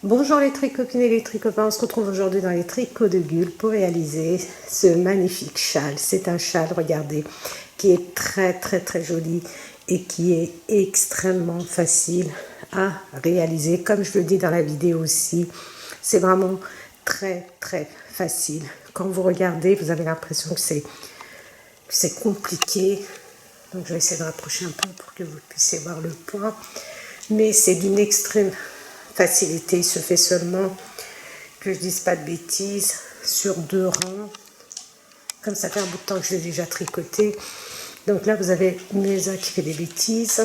Bonjour les tricopines et les tricopains, on se retrouve aujourd'hui dans les tricots de Gul pour réaliser ce magnifique châle. C'est un châle, regardez, qui est très joli et qui est extrêmement facile à réaliser. Comme je le dis dans la vidéo aussi, c'est vraiment très facile. Quand vous regardez, vous avez l'impression que c'est compliqué. Donc je vais essayer de rapprocher un peu pour que vous puissiez voir le point. Mais c'est d'une extrême facilité. Il se fait seulement, que je dise pas de bêtises, sur 2 rangs. Comme ça fait un bout de temps que je l'ai déjà tricoté. Donc là, vous avez Mesa qui fait des bêtises.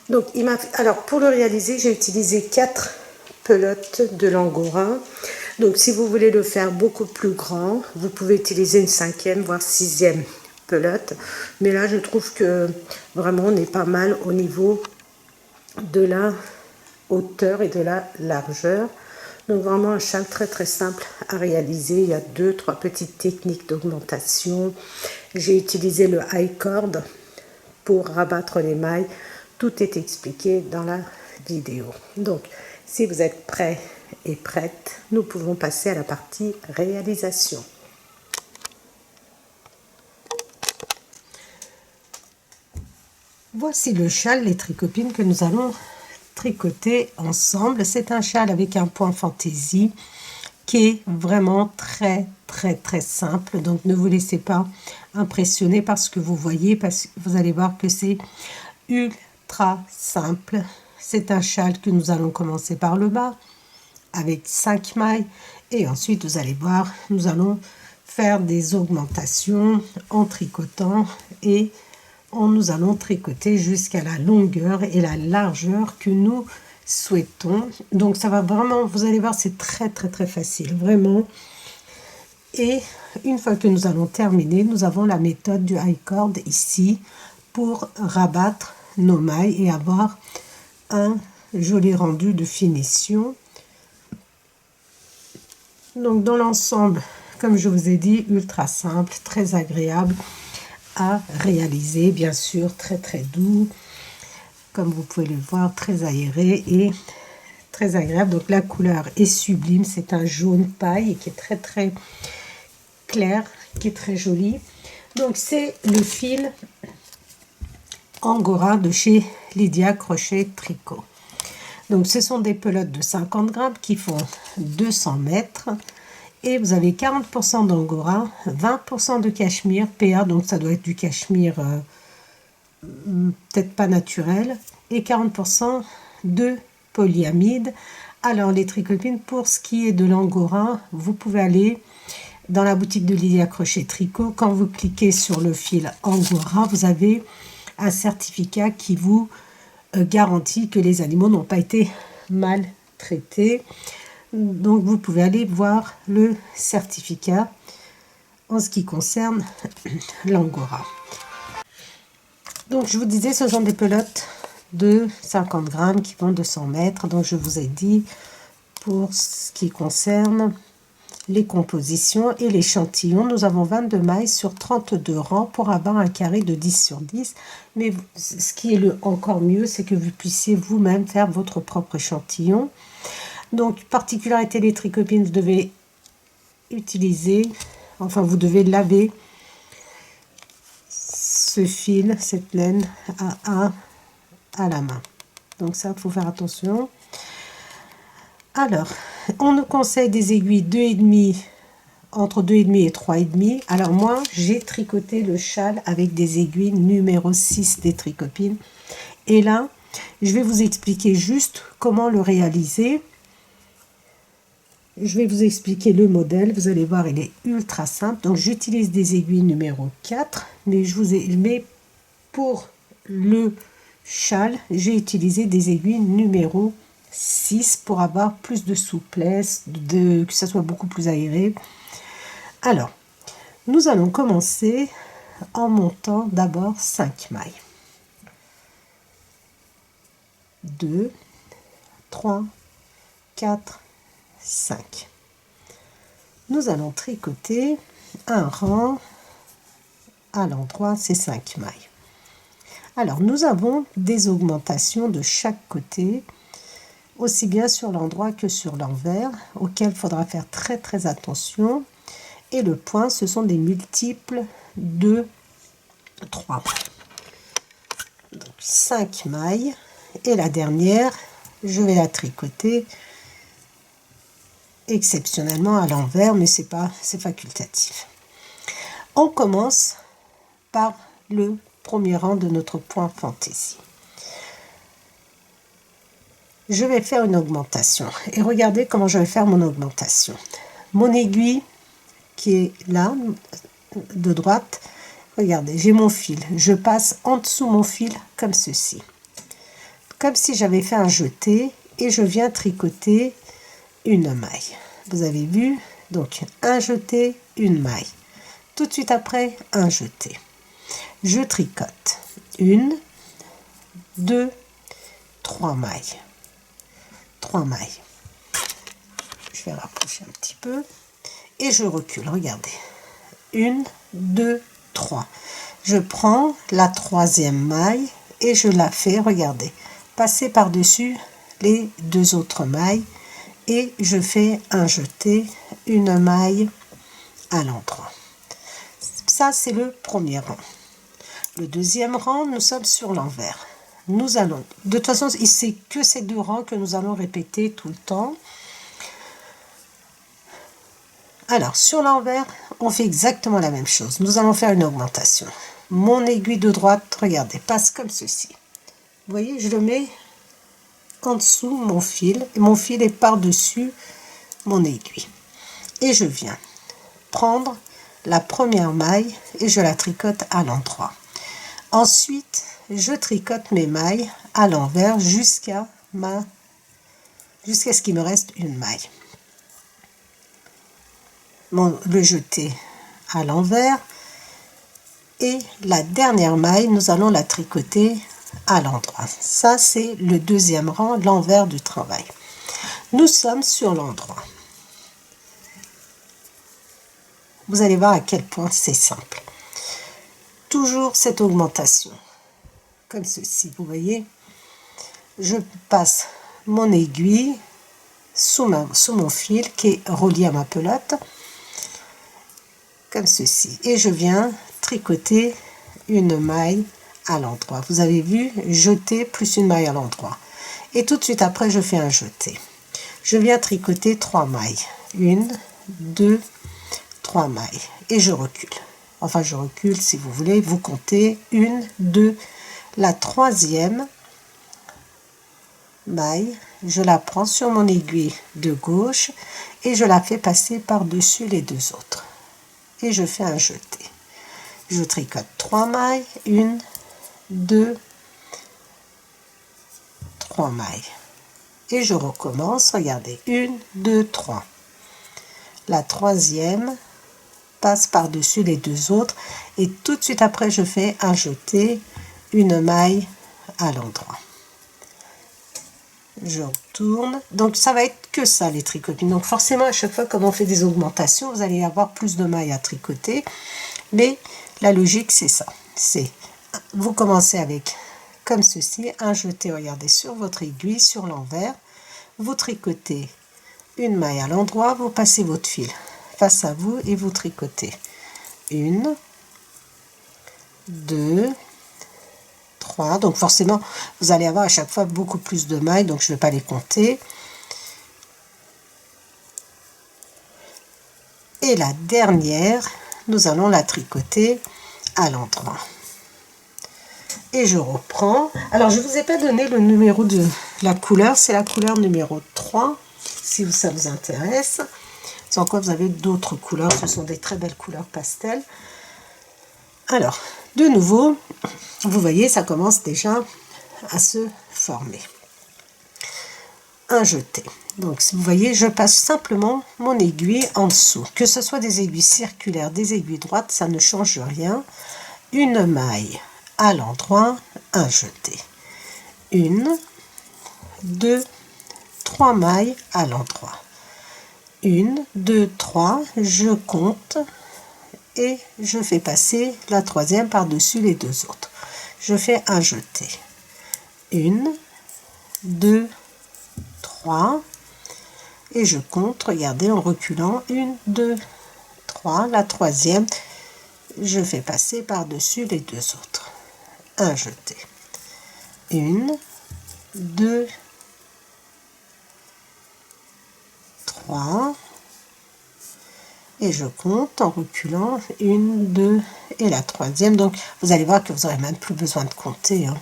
Donc, alors, pour le réaliser, j'ai utilisé 4 pelotes de l'angora. Donc, si vous voulez le faire beaucoup plus grand, vous pouvez utiliser une 5e, voire 6e pelote. Mais là, je trouve que vraiment, on est pas mal au niveau de la hauteur et de la largeur. Donc, vraiment un châle très simple à réaliser. Il y a 2-3 petites techniques d'augmentation. J'ai utilisé le high cord pour rabattre les mailles. Tout est expliqué dans la vidéo. Donc, si vous êtes prêts et prêtes, nous pouvons passer à la partie réalisation. Voici le châle, les tricopines, que nous allons tricoter ensemble. C'est un châle avec un point fantaisie qui est vraiment très simple. Donc, ne vous laissez pas impressionner par ce que vous voyez, parce que vous allez voir que c'est ultra simple. C'est un châle que nous allons commencer par le bas avec 5 mailles et ensuite vous allez voir, nous allons faire des augmentations en tricotant et nous allons tricoter jusqu'à la longueur et la largeur que nous souhaitons. Donc ça va vraiment, vous allez voir, c'est très facile, vraiment. Et une fois que nous allons terminer, nous avons la méthode du high cord ici pour rabattre nos mailles et avoir un joli rendu de finition. Donc dans l'ensemble, comme je vous ai dit, ultra simple, très agréable à réaliser, bien sûr très doux, comme vous pouvez le voir, très aéré et très agréable. Donc la couleur est sublime, c'est un jaune paille qui est très clair, qui est très joli. Donc c'est le fil Angora de chez Lydia Crochet Tricot. Donc ce sont des pelotes de 50 grammes qui font 200 mètres et vous avez 40% d'angora, 20% de cachemire PA, donc ça doit être du cachemire peut-être pas naturel, et 40% de polyamide. Alors les tricopines, pour ce qui est de l'angora, vous pouvez aller dans la boutique de Lydia Crochet Tricot. Quand vous cliquez sur le fil angora, vous avez un certificat qui vous garantit que les animaux n'ont pas été maltraités. Donc vous pouvez aller voir le certificat en ce qui concerne l'angora. Donc je vous disais, ce sont des pelotes de 50 grammes qui font 200 mètres. Donc je vous ai dit, pour ce qui concerne les compositions et l'échantillon, nous avons 22 mailles sur 32 rangs pour avoir un carré de 10 sur 10. Mais ce qui est encore mieux, c'est que vous puissiez vous-même faire votre propre échantillon. Donc, particularité des tricopines, vous devez utiliser, enfin vous devez laver ce fil, cette laine à la main. Donc ça, il faut faire attention. Alors, on nous conseille des aiguilles 2,5, entre 2,5 et 3,5. Alors moi, j'ai tricoté le châle avec des aiguilles numéro 6 des tricopines. Et là, je vais vous expliquer juste comment le réaliser. Je vais vous expliquer le modèle. Vous allez voir, il est ultra simple. Donc, j'utilise des aiguilles numéro 4. Mais pour le châle, j'ai utilisé des aiguilles numéro 6 pour avoir plus de souplesse, que ça soit beaucoup plus aéré. Alors, nous allons commencer en montant d'abord 5 mailles. 2, 3, 4, 5. Nous allons tricoter un rang à l'endroit ces 5 mailles. Alors, nous avons des augmentations de chaque côté, aussi bien sur l'endroit que sur l'envers, auxquelles il faudra faire très très attention. Et le point, ce sont des multiples de 3. Donc 5 mailles. Et la dernière, je vais la tricoter exceptionnellement à l'envers, mais c'est facultatif. On commence par le premier rang de notre point fantaisie. Je vais faire une augmentation et regardez comment je vais faire mon augmentation. Mon aiguille qui est là, de droite, regardez, j'ai mon fil. Je passe en dessous mon fil comme ceci. Comme si j'avais fait un jeté et je viens tricoter une maille. Vous avez vu? Donc, un jeté, une maille. Tout de suite après, un jeté. Je tricote 1, 2, 3 mailles. 3 mailles. Je vais rapprocher un petit peu. Et je recule, regardez. 1, 2, 3. Je prends la troisième maille et je la fais, regardez, passer par-dessus les 2 autres mailles et je fais un jeté, une maille à l'endroit. Ça, c'est le premier rang. Le deuxième rang, nous sommes sur l'envers. Nous allons, de toute façon, c'est que ces 2 rangs que nous allons répéter tout le temps. Alors, sur l'envers, on fait exactement la même chose. Nous allons faire une augmentation. Mon aiguille de droite, regardez, passe comme ceci. Vous voyez, je le mets en dessous mon fil. Et mon fil est par-dessus mon aiguille. Et je viens prendre la première maille et je la tricote à l'endroit. Ensuite, je tricote mes mailles à l'envers jusqu'à ce qu'il me reste une maille. Le jeté à l'envers et la dernière maille, nous allons la tricoter à l'endroit. Ça, c'est le deuxième rang, l'envers du travail. Nous sommes sur l'endroit. Vous allez voir à quel point c'est simple. Toujours cette augmentation, comme ceci, vous voyez. Je passe mon aiguille sous mon fil qui est relié à ma pelote, comme ceci. Et je viens tricoter une maille à l'endroit. Vous avez vu, jeter plus une maille à l'endroit. Et tout de suite après, je fais un jeté. Je viens tricoter 3 mailles. 1, 2, 3 mailles. Et je recule. Enfin, je recule si vous voulez. Vous comptez 1, 2. La troisième maille, je la prends sur mon aiguille de gauche et je la fais passer par-dessus les 2 autres. Et je fais un jeté. Je tricote 3 mailles, 1, 2, 3 mailles. Et je recommence, regardez, 1, 2, 3. La troisième passe par-dessus les 2 autres et tout de suite après, je fais un jeté, une maille à l'endroit. Je retourne. Donc, ça va être que ça, les tricotines. Donc, forcément, à chaque fois, comme on fait des augmentations, vous allez avoir plus de mailles à tricoter. Mais la logique, c'est ça. C'est, vous commencez avec, comme ceci, un jeté, regardez, sur votre aiguille, sur l'envers. Vous tricotez une maille à l'endroit. Vous passez votre fil face à vous et vous tricotez. 1, 2, 3. Donc forcément, vous allez avoir à chaque fois beaucoup plus de mailles, donc je ne vais pas les compter. Et la dernière, nous allons la tricoter à l'endroit. Et je reprends. Alors, je ne vous ai pas donné le numéro de la couleur, c'est la couleur numéro 3, si ça vous intéresse. Sans quoi vous avez d'autres couleurs, ce sont des très belles couleurs pastel. Alors, de nouveau, vous voyez, ça commence déjà à se former. Un jeté. Donc, vous voyez, je passe simplement mon aiguille en dessous. Que ce soit des aiguilles circulaires, des aiguilles droites, ça ne change rien. Une maille à l'endroit, un jeté. 1, 2, 3 mailles à l'endroit. 1, 2, 3, je compte et je fais passer la troisième par-dessus les 2 autres. je fais un jeté. 1, 2, 3 et je compte, regardez, en reculant, 1, 2, 3, la troisième, je fais passer par-dessus les deux autres. Un jeté. 1, 2, 3 et je compte en reculant, 1, 2 et la troisième. Donc vous allez voir que vous n'aurez même plus besoin de compter, hein.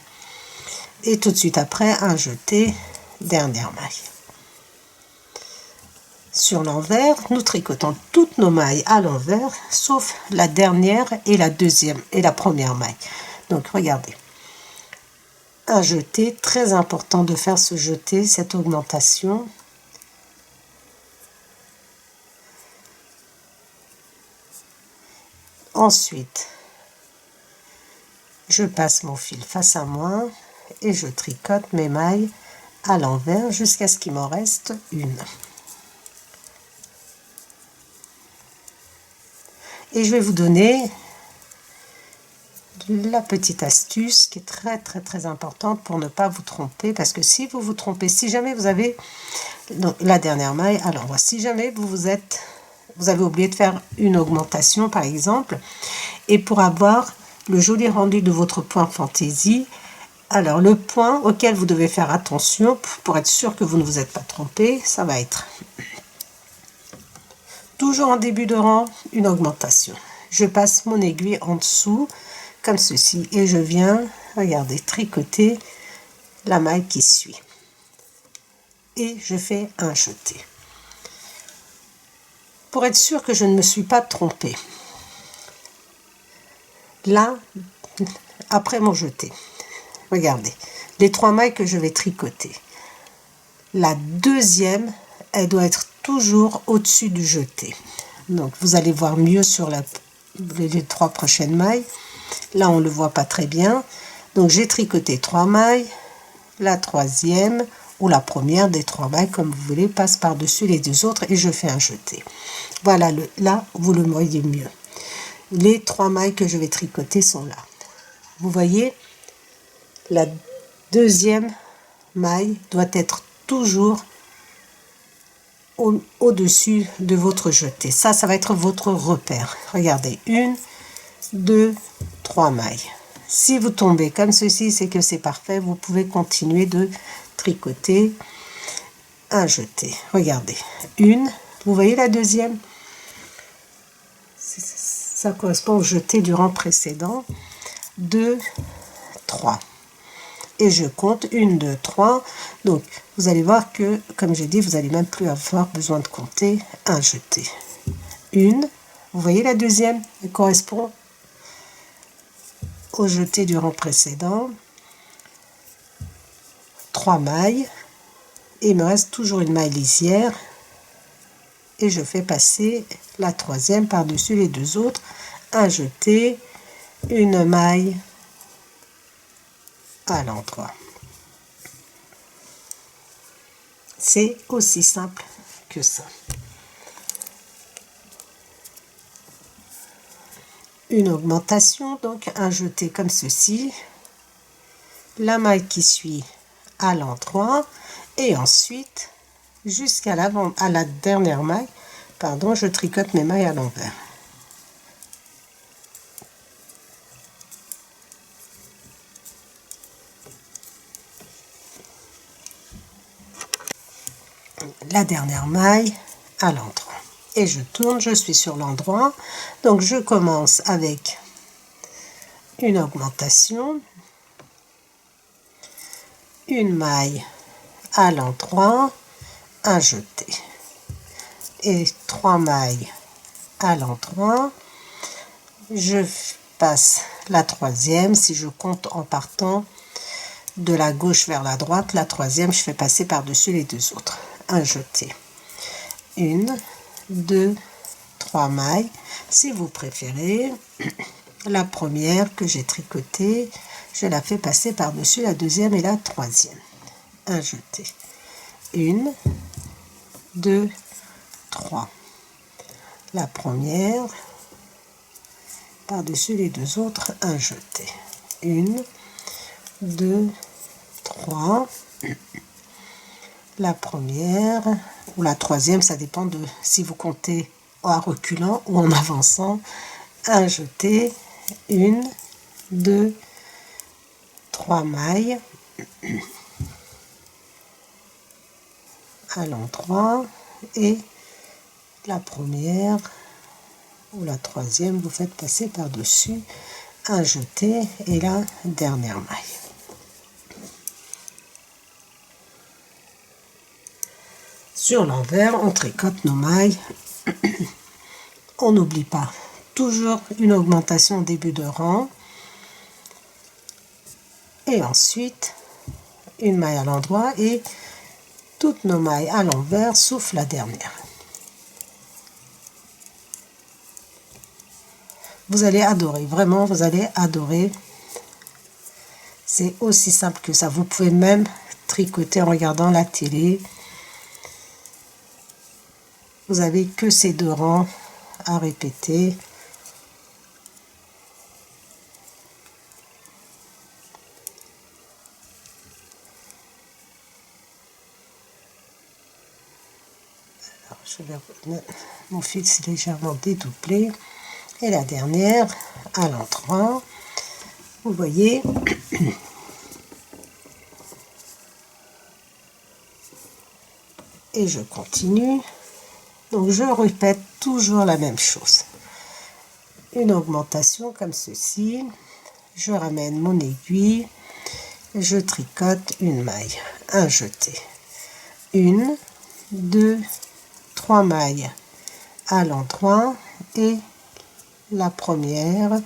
Et tout de suite après, un jeté, dernière maille. Sur l'envers, nous tricotons toutes nos mailles à l'envers, sauf la dernière et la deuxième et la première maille. Donc regardez, un jeté, très important de faire ce jeté, cette augmentation. Ensuite, je passe mon fil face à moi et je tricote mes mailles à l'envers jusqu'à ce qu'il m'en reste une. Et je vais vous donner la petite astuce qui est très importante pour ne pas vous tromper, parce que si vous vous trompez, si jamais vous avez donc, la dernière maille, alors si jamais vous avez oublié de faire une augmentation par exemple, et pour avoir le joli rendu de votre point fantaisie, alors le point auquel vous devez faire attention pour être sûr que vous ne vous êtes pas trompé, ça va être toujours en début de rang une augmentation. Je passe mon aiguille en dessous comme ceci et je viens, regardez, tricoter la maille qui suit et je fais un jeté pour être sûr que je ne me suis pas trompée. Là, après mon jeté, regardez les 3 mailles que je vais tricoter, la deuxième, elle doit être toujours au-dessus du jeté. Donc vous allez voir mieux sur les 3 prochaines mailles. Là on ne le voit pas très bien, donc j'ai tricoté 3 mailles, la troisième ou la première des 3 mailles comme vous voulez passe par dessus les deux autres et je fais un jeté. Voilà, là vous le voyez mieux, les 3 mailles que je vais tricoter sont là. Vous voyez, la deuxième maille doit être toujours au-dessus de votre jeté. Ça va être votre repère. Regardez, 1, 2, 3 mailles. Si vous tombez comme ceci, c'est que c'est parfait. Vous pouvez continuer de tricoter un jeté. Regardez, 1, vous voyez la deuxième? Ça correspond au jeté du rang précédent. 2, 3. Et je compte 1, 2, 3. Donc, vous allez voir que, comme j'ai dit, vous n'allez même plus avoir besoin de compter un jeté. 1, vous voyez la deuxième, elle correspond au jeté du rang précédent. 3 mailles. Et il me reste toujours une maille lisière. Et je fais passer la troisième par-dessus les deux autres. Un jeté, une maille à l'endroit. C'est aussi simple que ça. Une augmentation, donc un jeté comme ceci, la maille qui suit à l'endroit et ensuite jusqu'à l'avant, à la dernière maille, pardon, je tricote mes mailles à l'envers. La dernière maille à l'endroit et je tourne, je suis sur l'endroit, donc je commence avec une augmentation, une maille à l'endroit, un jeté et 3 mailles à l'endroit. Je passe la troisième, si je compte en partant de la gauche vers la droite, la troisième je fais passer par-dessus les deux autres. Un jeté, 1, 2, 3 mailles. Si vous préférez, la première que j'ai tricotée, je la fais passer par-dessus la deuxième et la troisième. Un jeté, 1, 2, 3. La première, par-dessus les deux autres, un jeté. 1, 2, 3, la première ou la troisième, ça dépend de si vous comptez en reculant ou en avançant. Un jeté, 1, 2, 3 mailles à l'endroit et la première ou la troisième, vous faites passer par-dessus un jeté et la dernière maille. Sur l'envers, on tricote nos mailles. On n'oublie pas toujours une augmentation au début de rang et ensuite une maille à l'endroit et toutes nos mailles à l'envers sauf la dernière. Vous allez adorer, vraiment vous allez adorer. C'est aussi simple que ça. Vous pouvez même tricoter en regardant la télé. Vous avez que ces 2 rangs à répéter. Alors, mon fil s'est légèrement dédoublé. Et la dernière à l'entrant, vous voyez, et je continue. Donc je répète toujours la même chose. Une augmentation comme ceci. Je ramène mon aiguille, je tricote une maille, un jeté, 1, 2, 3 mailles à l'endroit et la première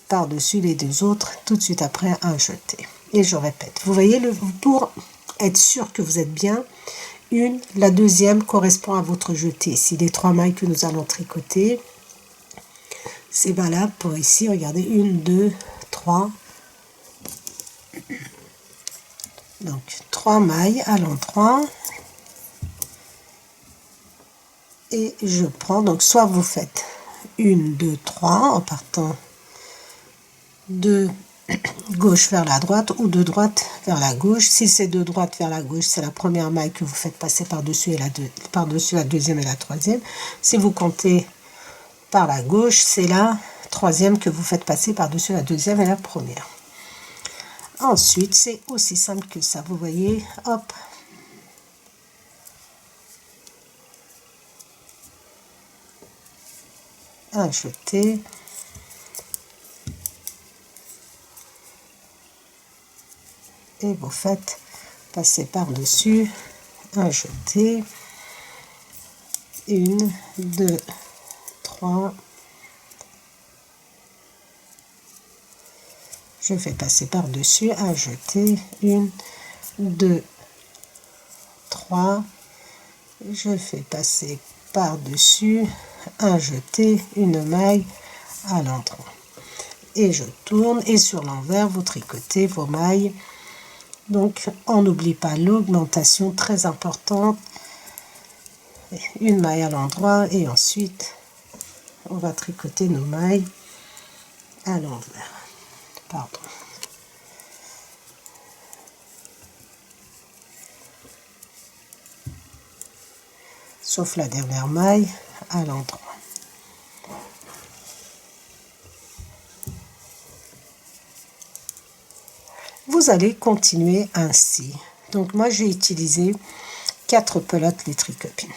par-dessus les 2 autres tout de suite après un jeté. Et je répète. Vous voyez, pour être sûr que vous êtes bien, la deuxième correspond à votre jeté. Ici, les 3 mailles que nous allons tricoter, c'est valable pour ici. Regardez, 1, 2, 3. Donc, 3 mailles à l'endroit. Et je prends, donc soit vous faites 1, 2, 3 en partant de gauche vers la droite ou de droite vers la gauche. Si c'est de droite vers la gauche, c'est la première maille que vous faites passer par-dessus par-dessus la deuxième et la troisième. Si vous comptez par la gauche, c'est la troisième que vous faites passer par-dessus la deuxième et la première. Ensuite, c'est aussi simple que ça. Vous voyez, hop. Un jeté. Et vous faites passer par-dessus un jeté. 1, 2, 3. Je fais passer par-dessus un jeté. 1, 2, 3. Je fais passer par-dessus un jeté, une maille à l'endroit. Et je tourne et sur l'envers, vous tricotez vos mailles. Donc, on n'oublie pas l'augmentation très importante. Une maille à l'endroit et ensuite, on va tricoter nos mailles à l'envers. Pardon. Sauf la dernière maille à l'endroit. Vous allez continuer ainsi. Donc moi j'ai utilisé 4 pelotes les tricopines.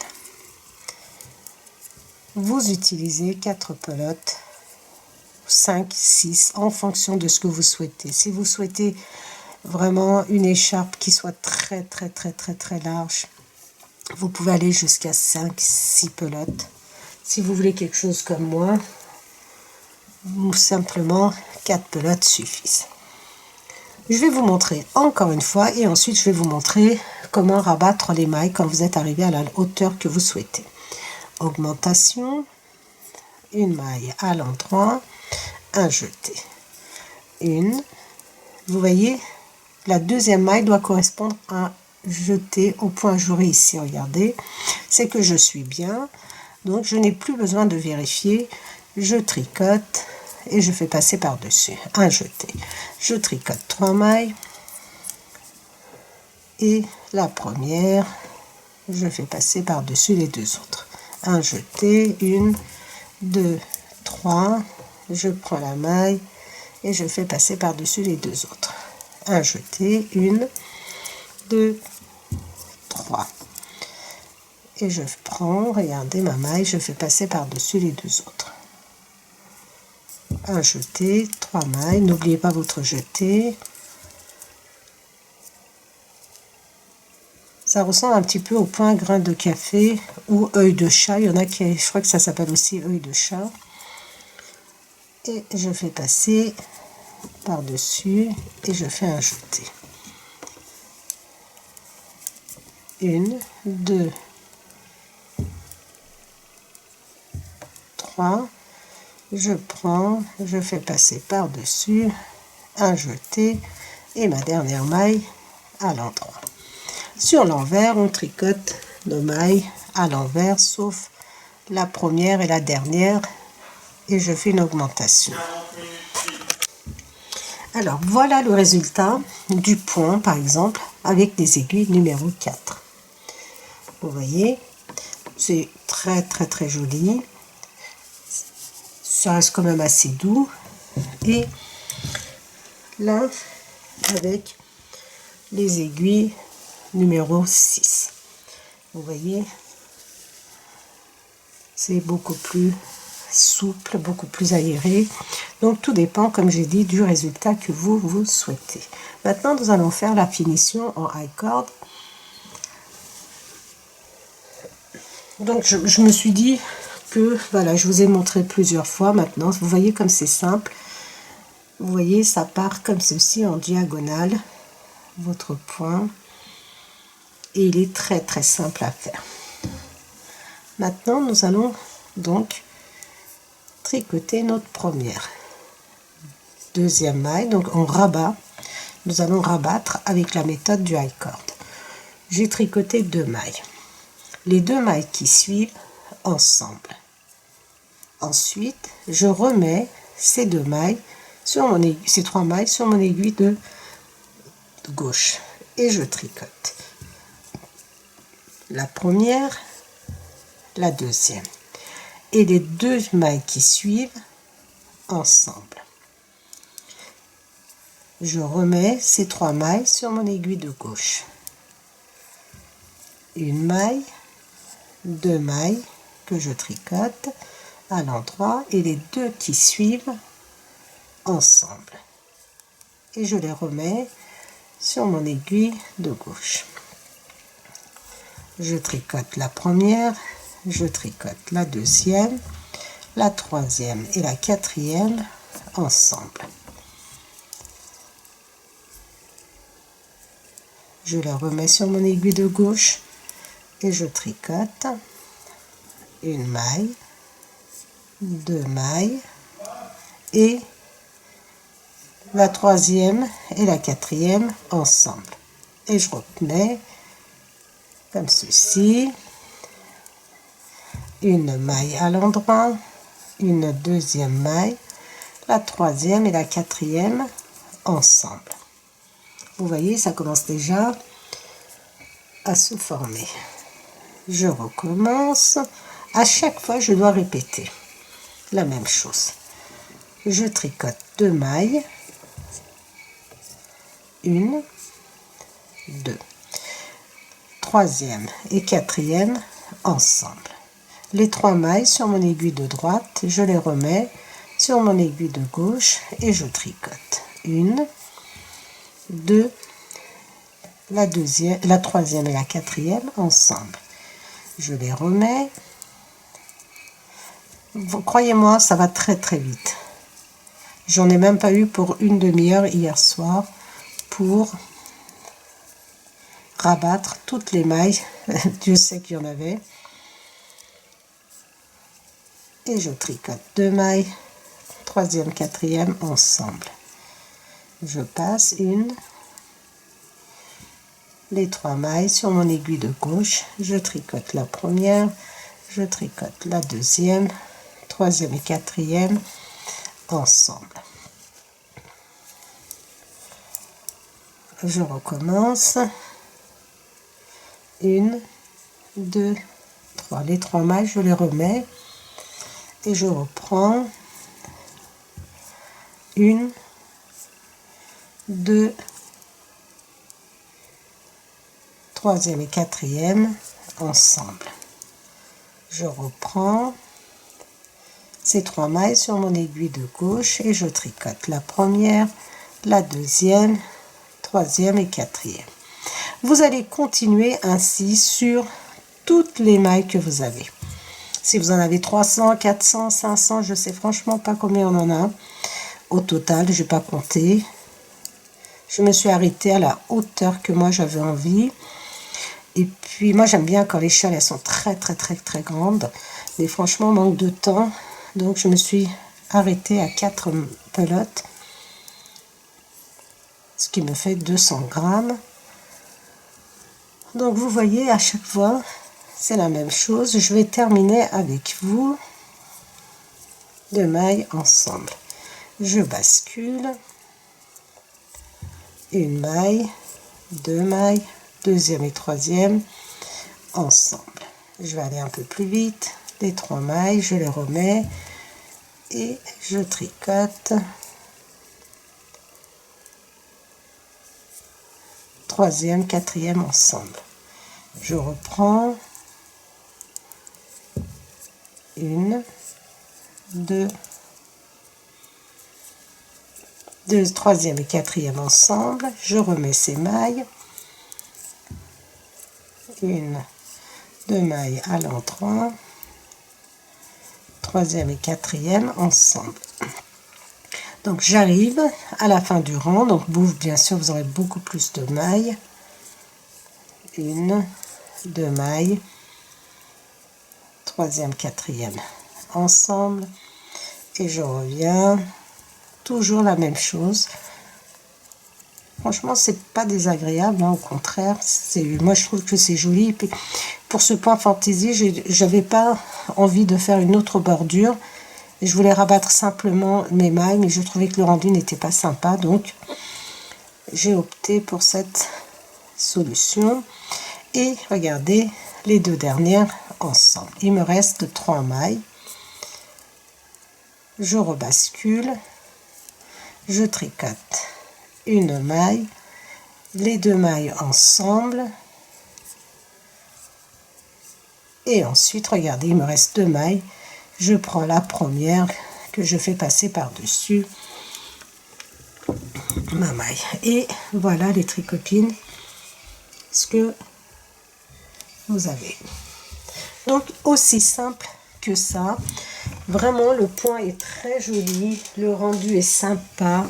Vous utilisez 4 pelotes, 5, 6 en fonction de ce que vous souhaitez. Si vous souhaitez vraiment une écharpe qui soit très large, vous pouvez aller jusqu'à 5, 6 pelotes. Si vous voulez quelque chose comme moi, simplement 4 pelotes suffisent. Je vais vous montrer encore une fois et ensuite je vais vous montrer comment rabattre les mailles quand vous êtes arrivé à la hauteur que vous souhaitez. Augmentation, une maille à l'endroit, un jeté. Une, vous voyez, la deuxième maille doit correspondre à un jeté au point jouré ici, regardez. C'est que je suis bien, donc je n'ai plus besoin de vérifier. Je tricote et je fais passer par dessus un jeté. Je tricote 3 mailles et la première je fais passer par dessus les deux autres, un jeté, 1 2 3, je prends la maille et je fais passer par dessus les deux autres, un jeté, 1 2 3, et je prends, regardez ma maille, je fais passer par dessus les deux autres, un jeté, 3 mailles, n'oubliez pas votre jeté. Ça ressemble un petit peu au point grain de café ou œil de chat. Il y en a qui, je crois que ça s'appelle aussi œil de chat. Et je fais passer par dessus et je fais un jeté. 1 2 3, je prends, je fais passer par dessus, un jeté et ma dernière maille à l'endroit. Sur l'envers, on tricote nos mailles à l'envers, sauf la première et la dernière, et je fais une augmentation. Alors, voilà le résultat du point, par exemple, avec des aiguilles numéro 4. Vous voyez, c'est très très très joli. Ça reste quand même assez doux. Et là, avec les aiguilles numéro 6. Vous voyez, c'est beaucoup plus souple, beaucoup plus aéré. Donc tout dépend, comme j'ai dit, du résultat que vous souhaitez. Maintenant, nous allons faire la finition en high cord. Donc je me suis dit que, voilà, je vous ai montré plusieurs fois maintenant. Vous voyez comme c'est simple. Vous voyez, ça part comme ceci en diagonale, votre point. Et il est très très simple à faire. Maintenant, nous allons donc tricoter notre première, deuxième maille. Donc on rabat, nous allons rabattre avec la méthode du high cord. J'ai tricoté 2 mailles, les 2 mailles qui suivent ensemble. Ensuite, je remets ces 2 mailles sur mon aiguille, ces 3 mailles sur mon aiguille de gauche et je tricote la première, la deuxième et les 2 mailles qui suivent ensemble. Je remets ces 3 mailles sur mon aiguille de gauche, une maille, 2 mailles que je tricote à l'endroit et les 2 qui suivent ensemble et je les remets sur mon aiguille de gauche. Je tricote la première, je tricote la deuxième, la troisième et la quatrième ensemble. Je les remets sur mon aiguille de gauche et je tricote une maille, 2 mailles et la troisième et la quatrième ensemble. Et je remets comme ceci, une maille à l'endroit, une deuxième maille, la troisième et la quatrième ensemble. Vous voyez, ça commence déjà à se former. Je recommence. À chaque fois, je dois répéter la même chose. Je tricote 2 mailles, 1, 2. Troisième et quatrième ensemble. Les 3 mailles sur mon aiguille de droite, je les remets sur mon aiguille de gauche et je tricote 1, 2, la deuxième, la troisième et la quatrième ensemble. Je les remets. Croyez-moi, ça va très très vite. J'en ai même pas eu pour une demi-heure hier soir pour rabattre toutes les mailles. Dieu sait qu'il y en avait. Et je tricote 2 mailles, troisième, quatrième ensemble. Je passe les 3 mailles sur mon aiguille de gauche. Je tricote la première, je tricote la deuxième, troisième et quatrième ensemble. Je recommence. 1, 2, 3. Les 3 mailles, je les remets et je reprends. 1, 2, 3e et 4e ensemble. Je reprends ces 3 mailles sur mon aiguille de gauche et je tricote la première, la deuxième, 3e et 4e. Vous allez continuer ainsi sur toutes les mailles que vous avez. Si vous en avez 300, 400, 500, je sais franchement pas combien on en a au total, je n'ai pas compté. Je me suis arrêtée à la hauteur que moi j'avais envie. Et puis moi j'aime bien quand les châles elles sont très grandes, mais franchement manque de temps, donc je me suis arrêtée à 4 pelotes, ce qui me fait 200 grammes. Donc vous voyez, à chaque fois c'est la même chose. Je vais terminer avec vous 2 mailles ensemble. Je bascule, 1 maille, 2 mailles, 2e et 3e ensemble. Je vais aller un peu plus vite. Les 3 mailles, je les remets et je tricote. 3e, 4e ensemble. Je reprends. 1, 2, 3e et 4e ensemble. Je remets ces mailles. 1, 2 mailles à l'endroit. 3e et 4e ensemble. Donc j'arrive à la fin du rang. Donc bien sûr vous aurez beaucoup plus de mailles. 1, 2 mailles. 3e, 4e ensemble. Et je reviens. Toujours la même chose. Franchement, c'est pas désagréable, hein, au contraire. Moi, je trouve que c'est joli. Et puis, pour ce point fantaisie, j'avais pas envie de faire une autre bordure. Et je voulais rabattre simplement mes mailles, mais je trouvais que le rendu n'était pas sympa. Donc, j'ai opté pour cette solution. Et regardez, les 2 dernières ensemble. Il me reste 3 mailles. Je rebascule. Je tricote 1 maille, les 2 mailles ensemble et ensuite regardez, il me reste 2 mailles. Je prends la première que je fais passer par dessus ma maille et voilà les tricopines, ce que vous avez. Donc aussi simple que ça. Vraiment, le point est très joli, le rendu est sympa.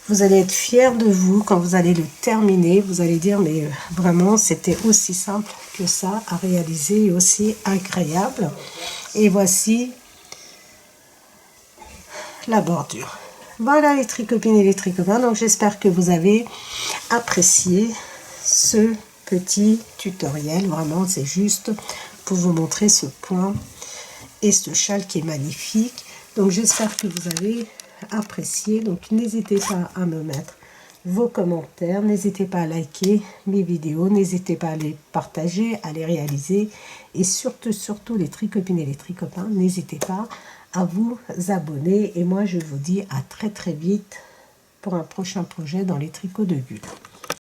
Vous allez être fiers de vous quand vous allez le terminer. Vous allez dire, mais vraiment, c'était aussi simple que ça à réaliser et aussi agréable. Et voici la bordure. Voilà les tricopines et les tricopains. Donc j'espère que vous avez apprécié ce petit tutoriel. Vraiment, c'est juste pour vous montrer ce point et ce châle qui est magnifique. Donc j'espère que vous avez apprécié. Donc n'hésitez pas à me mettre vos commentaires, n'hésitez pas à liker mes vidéos, n'hésitez pas à les partager, à les réaliser et surtout les tricopines et les tricopains, n'hésitez pas à vous abonner et moi je vous dis à très vite pour un prochain projet dans les tricots de Gul.